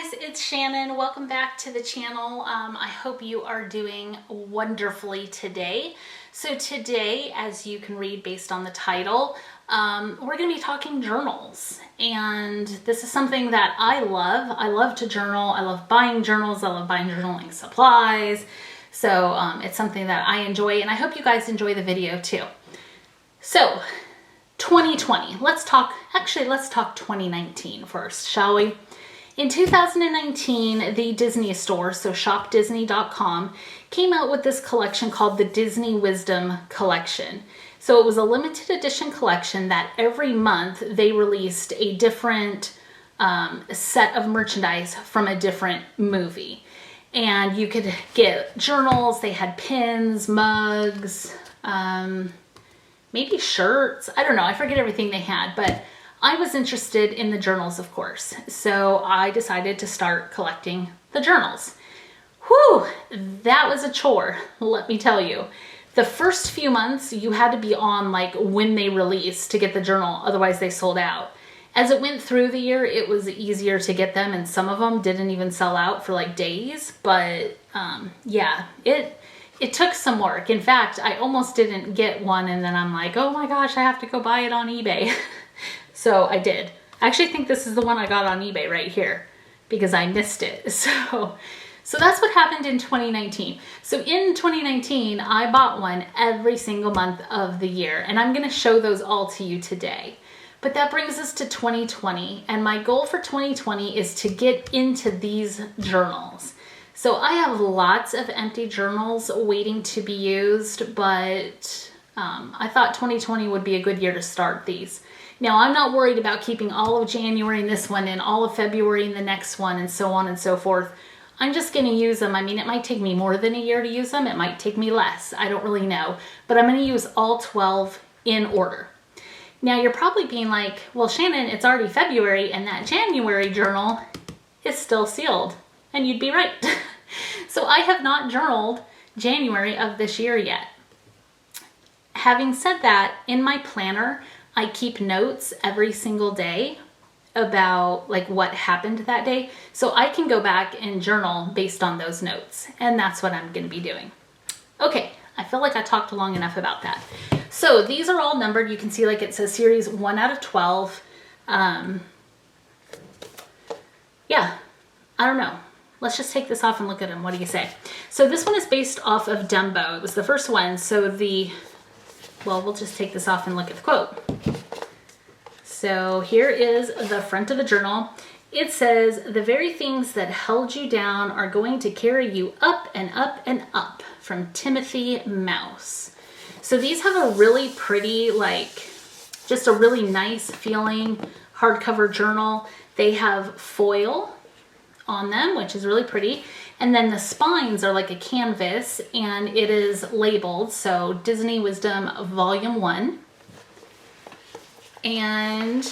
guys, it's Shannon. Welcome back to the channel. I hope you are doing wonderfully today. So today, as you can read based on the title, we're going to be talking journals. And this is something that I love. I love to journal. I love buying journals. I love buying journaling supplies. So it's something that I enjoy, and I hope you guys enjoy the video too. So 2020, let's talk 2019 first, shall we? In 2019, the Disney store, so shopdisney.com, came out with this collection called the Disney Wisdom Collection. So it was a limited edition collection that every month they released a different set of merchandise from a different movie. And you could get journals, they had pins, mugs, maybe shirts. I don't know, I forget everything they had, but I was interested in the journals, of course. So I decided to start collecting the journals. Whew, that was a chore, let me tell you. The first few months, you had to be on like when they released to get the journal, otherwise they sold out. As it went through the year, it was easier to get them, and some of them didn't even sell out for like days. But yeah, it took some work. In fact, I almost didn't get one, and then I'm like, oh my gosh, I have to go buy it on eBay. So I did. I actually think this is the one I got on eBay right here because I missed it. So that's what happened in 2019. So in 2019, I bought one every single month of the year, and I'm going to show those all to you today. But that brings us to 2020, and my goal for 2020 is to get into these journals. So I have lots of empty journals waiting to be used, but I thought 2020 would be a good year to start these. Now, I'm not worried about keeping all of January in this one and all of February in the next one and so on and so forth. I'm just going to use them. I mean, it might take me more than a year to use them. It might take me less. I don't really know. But I'm going to use all 12 in order. Now, you're probably being like, well, Shannon, it's already February and that January journal is still sealed. And you'd be right. So I have not journaled January of this year yet. Having said that, in my planner, I keep notes every single day about like what happened that day. So I can go back and journal based on those notes. And that's what I'm going to be doing. Okay, I feel like I talked long enough about that. So these are all numbered. You can see like it says series 1 out of 12. Yeah, I don't know. Let's just take this off and look at them. What do you say? So this one is based off of Dumbo. It was the first one. So we'll just take this off and look at the quote. So here is the front of the journal. It says, "The very things that held you down are going to carry you up and up and up," from Timothy Mouse. So these have a really pretty, like, just a really nice feeling hardcover journal. They have foil on them, which is really pretty. And then the spines are like a canvas, and it is labeled, so Disney Wisdom Volume 1. And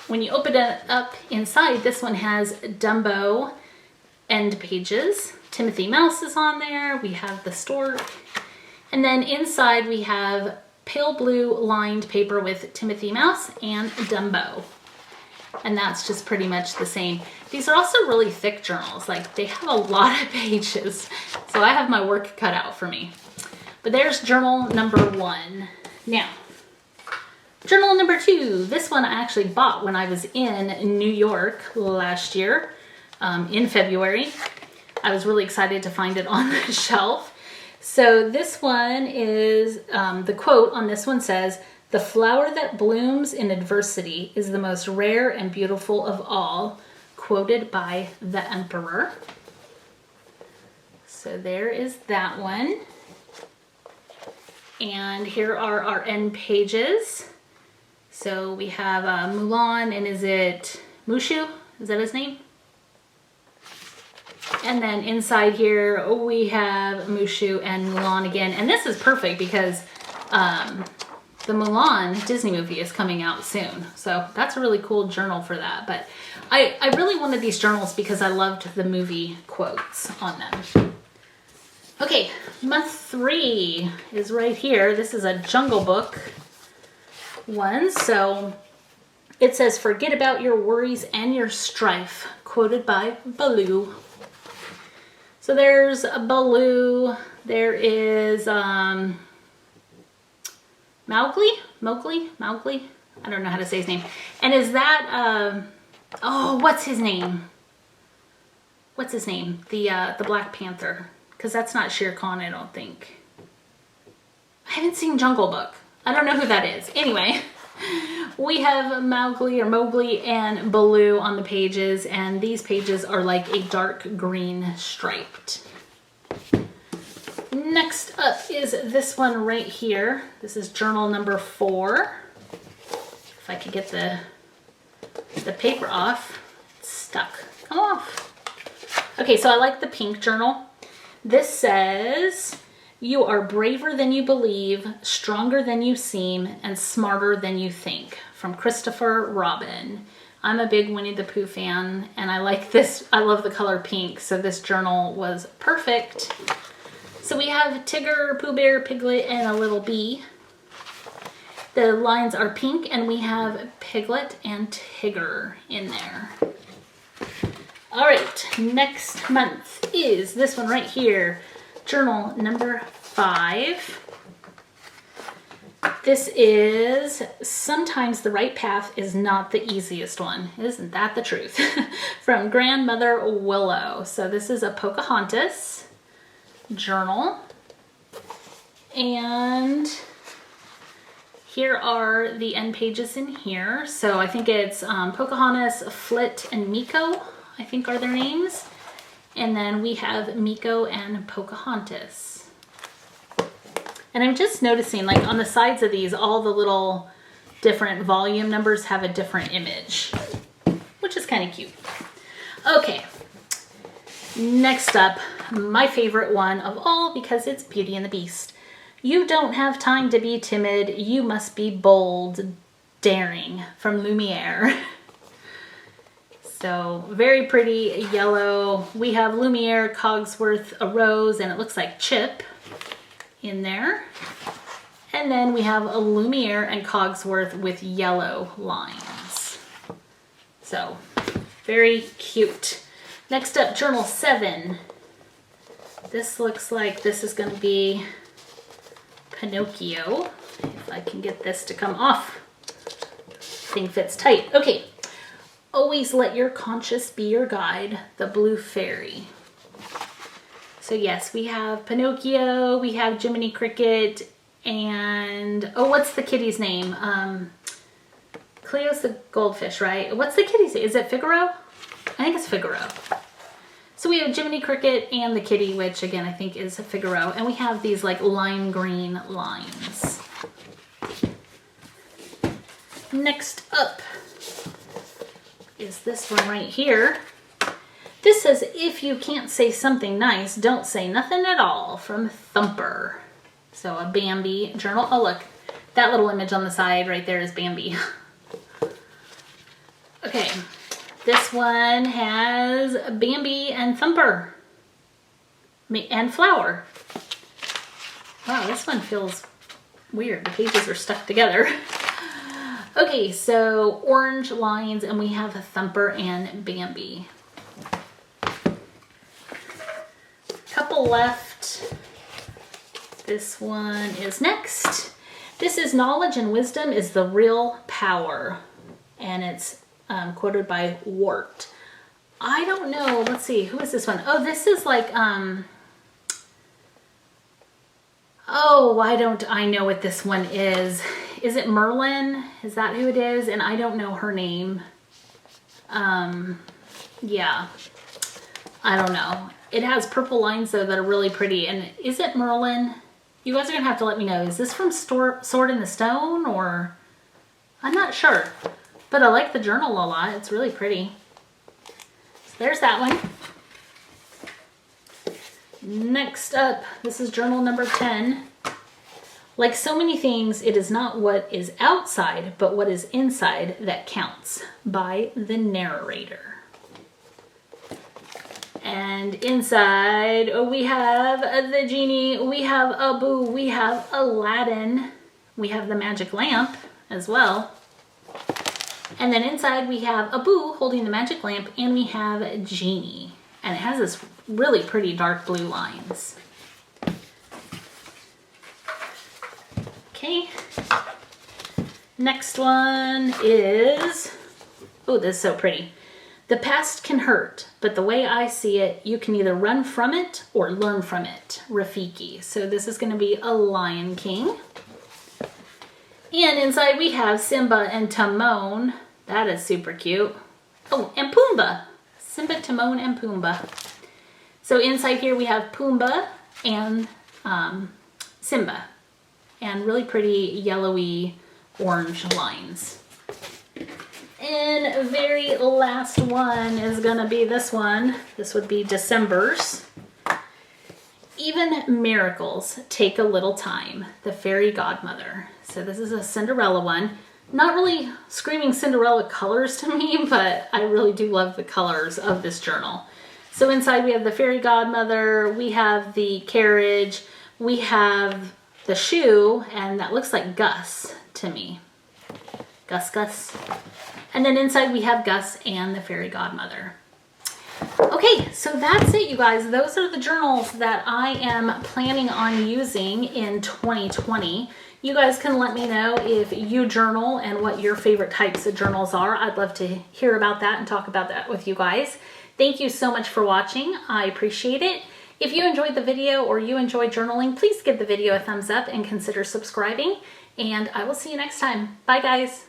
when you open it up inside, this one has Dumbo end pages. Timothy Mouse is on there. We have the stork. And then inside we have pale blue lined paper with Timothy Mouse and Dumbo. And that's just pretty much the same. These are also really thick journals. Like, they have a lot of pages. So I have my work cut out for me. But there's journal number 1. Now, journal number 2. This one I actually bought when I was in New York last year, in February. I was really excited to find it on the shelf. So this one is, the quote on this one says, "The flower that blooms in adversity is the most rare and beautiful of all," quoted by the emperor. So there is that one. And here are our end pages. So we have Mulan, and is it Mushu? Is that his name? And then inside here we have Mushu and Mulan again. And this is perfect because the Mulan Disney movie is coming out soon. So that's a really cool journal for that. But I really wanted these journals because I loved the movie quotes on them. Okay, month 3 is right here. This is a Jungle Book one. So It says, "Forget about your worries and your strife," quoted by Baloo. So there's a Baloo. There is Mowgli? I don't know how to say his name. And is that, oh, what's his name? What's his name? The Black Panther. Because that's not Shere Khan, I don't think. I haven't seen Jungle Book. I don't know who that is. Anyway, we have Mowgli and Baloo on the pages, and these pages are like a dark green striped. Next up is this one right here. This is journal number 4. If I could get the paper off. It's stuck. Come off. Okay, so I like the pink journal. This says, "You are braver than you believe, stronger than you seem, and smarter than you think," from Christopher Robin. I'm a big Winnie the Pooh fan, and I like this. I love the color pink, so this journal was perfect. So we have Tigger, Pooh Bear, Piglet, and a little bee. The lines are pink, and we have Piglet and Tigger in there. All right, next month is this one right here, journal number 5. This is "Sometimes the right path is not the easiest one. Isn't that the truth?" from Grandmother Willow. So this is a Pocahontas journal. And here are the end pages in here. So I think it's Pocahontas, Flit, and Meeko, I think are their names. And then we have Meeko and Pocahontas. And I'm just noticing, like on the sides of these, all the little different volume numbers have a different image, which is kind of cute. Okay, next up, my favorite one of all, because it's Beauty and the Beast. "You don't have time to be timid, you must be bold, daring," from Lumiere. So very pretty yellow. We have Lumiere, Cogsworth, a rose, and it looks like Chip in there. And then we have a Lumiere and Cogsworth with yellow lines. So very cute. Next up, journal 7. This looks like this is going to be Pinocchio. If I can get this to come off. Thing fits tight. Okay. "Always let your conscience be your guide," the Blue Fairy. So yes, we have Pinocchio, we have Jiminy Cricket, and, oh, what's the kitty's name? Cleo's the goldfish, right? What's the kitty's name? Is it Figaro? I think it's Figaro. So we have Jiminy Cricket and the kitty, which again I think is Figaro, and we have these like lime green lines. Next up is this one right here. This says, "If you can't say something nice, don't say nothing at all," from Thumper. So a Bambi journal. Oh look, that little image on the side right there is Bambi. Okay, this one has Bambi and Thumper and Flower. Wow, this one feels weird. The pages are stuck together. Okay, so orange lines, and we have a Thumper and Bambi. Couple left. This one is next. This is "Knowledge and wisdom is the real power," and it's quoted by Wart. I don't know. Let's see. Who is this one? Oh, this is like oh, why don't I know what this one is? Is it Merlin? Is that who it is? And I don't know her name. Yeah. I don't know. It has purple lines though that are really pretty. And is it Merlin? You guys are gonna have to let me know. Is this from Sword in the Stone, or? I'm not sure. But I like the journal a lot. It's really pretty. So there's that one. Next up, this is journal number 10. "Like so many things, it is not what is outside, but what is inside that counts," by the narrator. And inside, we have the genie, we have Abu, we have Aladdin, we have the magic lamp as well. And then inside we have a Boo holding the magic lamp, and we have Genie. And it has this really pretty dark blue lines. Okay. Next one is, oh, this is so pretty. The past can hurt, but the way I see it, you can either run from it or learn from it. Rafiki. So this is going to be a Lion King. And inside we have Simba and Timon. That is super cute. Oh, and Pumbaa. Simba, Timon, and Pumbaa. So inside here we have Pumbaa and Simba. And really pretty yellowy orange lines. And very last one is gonna be this one. This would be December's. Even miracles take a little time. The Fairy Godmother. So this is a Cinderella one. Not really screaming Cinderella colors to me, but I really do love the colors of this journal. So inside we have the Fairy Godmother, we have the carriage, we have the shoe, and that looks like Gus to me. Gus. And then inside we have Gus and the Fairy Godmother. Okay, so that's it, you guys. Those are the journals that I am planning on using in 2020. You guys can let me know if you journal and what your favorite types of journals are. I'd love to hear about that and talk about that with you guys. Thank you so much for watching. I appreciate it. If you enjoyed the video or you enjoy journaling, please give the video a thumbs up and consider subscribing. And I will see you next time. Bye, guys.